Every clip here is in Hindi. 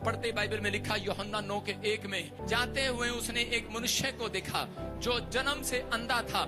पढ़ते बाइबल में लिखा यूहन्ना 9:1 में, जाते हुए उसने एक मनुष्य को देखा जो जन्म से अंधा था।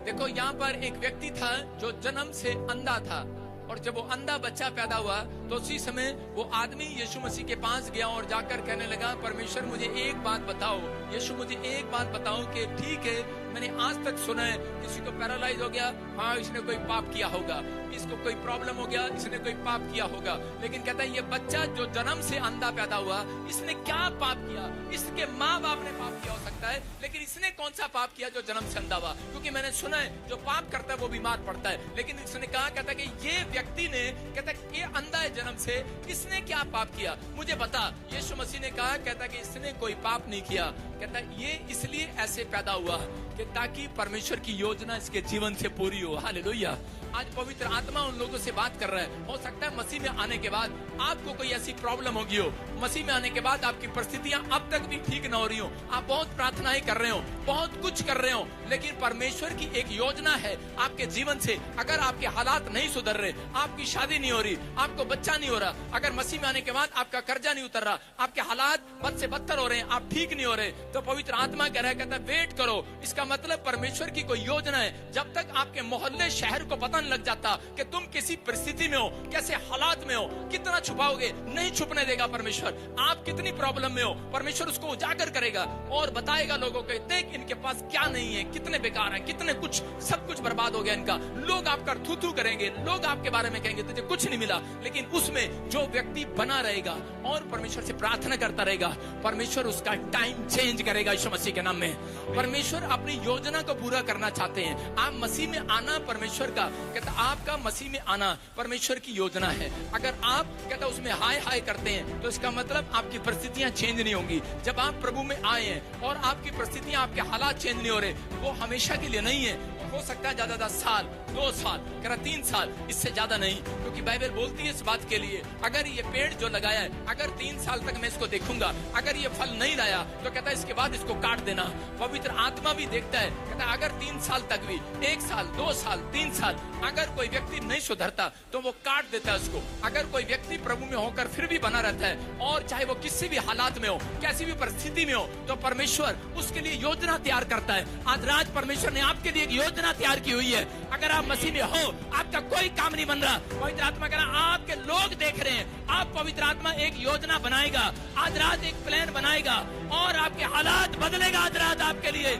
देखो यहाँ पर एक व्यक्ति था जो जन्म से अंधा था, और जब वो अंधा बच्चा पैदा हुआ तो उसी समय वो आदमी यीशु मसीह के पास गया और जाकर कहने लगा, परमेश्वर मुझे एक बात बताओ, यीशु मुझे एक बात बताओ कि ठीक है मैंने आज तक सुना है किसी को पैरालाइज हो गया, हाँ इसने कोई पाप किया होगा, इसको कोई प्रॉब्लम हो गया, इसने कोई पाप किया होगा, लेकिन कहता है ये बच्चा जो जन्म से अंधा पैदा हुआ इसने क्या पाप किया? इसके माँ बाप ने पाप किया हो सकता है, लेकिन इसने कौन सा पाप किया जो जन्म से अंधा हुआ? क्योंकि मैंने सुना है जो पाप करता है वो बीमार पड़ता है, लेकिन इसने कहा, कहता है कि ये व्यक्ति ने, कहता है ये अंधा है जन्म से, इसने क्या पाप किया मुझे बता। यीशु मसीह ने कहा, कहता है कि इसने कोई पाप नहीं किया, कहता है ये इसलिए ऐसे पैदा हुआ कि ताकि परमेश्वर की योजना इसके जीवन से पूरी हो। हालेलुया। आज पवित्र आत्मा उन लोगों से बात कर रहा है। हो सकता है मसीह में आने के बाद आपको कोई ऐसी प्रॉब्लम होगी हो, मसीह में आने के बाद आपकी परिस्थितियां अब तक भी ठीक न हो रही हो, आप बहुत प्रार्थनाएं कर रहे हो, बहुत कुछ कर रहे हो, लेकिन परमेश्वर की एक योजना है आपके जीवन से। अगर आपके हालात नहीं सुधर रहे, आपकी शादी नहीं हो रही, आपको बच्चा नहीं हो रहा, अगर मसीह में आने के बाद आपका कर्जा नहीं उतर रहा, आपके हालात बद से बदतर हो रहे हैं, आप ठीक नहीं हो रहे, तो पवित्र आत्मा कह रहा है, कहता है वेट करो। इसका मतलब परमेश्वर की कोई योजना है। जब तक आपके मोहल्ले शहर को पता नहीं लग जाता कि तुम किसी परिस्थिति में हो, कैसे हालात में हो, कितना छुपाओगे, नहीं छुपने देगा परमेश्वर। आप कितनी प्रॉब्लम में हो, परमेश्वर उसको उजागर करेगा और बताएगा लोगों को, देख इनके पास क्या नहीं है, कितने बेकार है, कितने कुछ, सब कुछ बर्बाद हो गया इनका। लोग आपका थू थू करेंगे, लोग आपके बारे में कहेंगे तुझे कुछ नहीं मिला, लेकिन उसमें जो व्यक्ति बना रहेगा और परमेश्वर से प्रार्थना करता रहेगा, परमेश्वर उसका टाइम चेंज करेगा यीशु मसीह के नाम में। परमेश्वर अपनी योजना को पूरा करना चाहते हैं। आप मसीह में आना परमेश्वर का, कहता आपका मसीह में आना परमेश्वर की योजना है। अगर आप कहता उसमें हाय हाय करते हैं तो इसका मतलब आपकी परिस्थितियां चेंज नहीं होंगी। जब आप प्रभु में आए हैं और आपकी परिस्थितियां, आपके हालात चेंज नहीं हो रहे, वो हमेशा के लिए नहीं है। हो सकता है ज्यादा 10 साल, 2 साल, 3 साल, इससे ज्यादा नहीं, क्योंकि बाइबल बोलती है इस बात के लिए, अगर ये पेड़ जो लगाया है, अगर 3 साल तक मैं इसको देखूंगा, अगर ये फल नहीं लाया तो कहता है इसके बाद इसको काट देना। पवित्र आत्मा भी देखता है, कहता है अगर 3 साल तक भी, 1 साल, 2 साल, 3 साल, अगर कोई व्यक्ति नहीं सुधरता तो वो काट देता है उसको। अगर कोई व्यक्ति प्रभु में होकर फिर भी बना रहता है, और चाहे वो किसी भी हालात में हो, कैसी भी परिस्थिति में हो, तो परमेश्वर उसके लिए योजना तैयार करता है। आज रात परमेश्वर ने आपके लिए एक योजना तैयार की हुई है। अगर आप मसीह में हो, आपका कोई काम नहीं बन रहा, पवित्र आत्मा कह रहा, आपके लोग देख रहे हैं, आप पवित्र आत्मा एक योजना बनाएगा, आज रात एक प्लान बनाएगा और आपके हालात बदलेगा। आज रात आपके लिए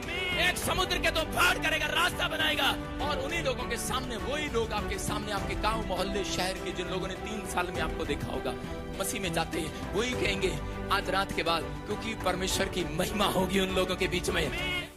एक समुद्र के 2 फाड़ करेगा, रास्ता बनाएगा, और उन्हीं लोगों के सामने, वही लोग आपके सामने, आपके गांव मोहल्ले शहर के जिन लोगों ने 3 साल में आपको देखा होगा मसीह में जाते हैं, वही कहेंगे आज रात के बाद, क्योंकि परमेश्वर की महिमा होगी उन लोगों के बीच में।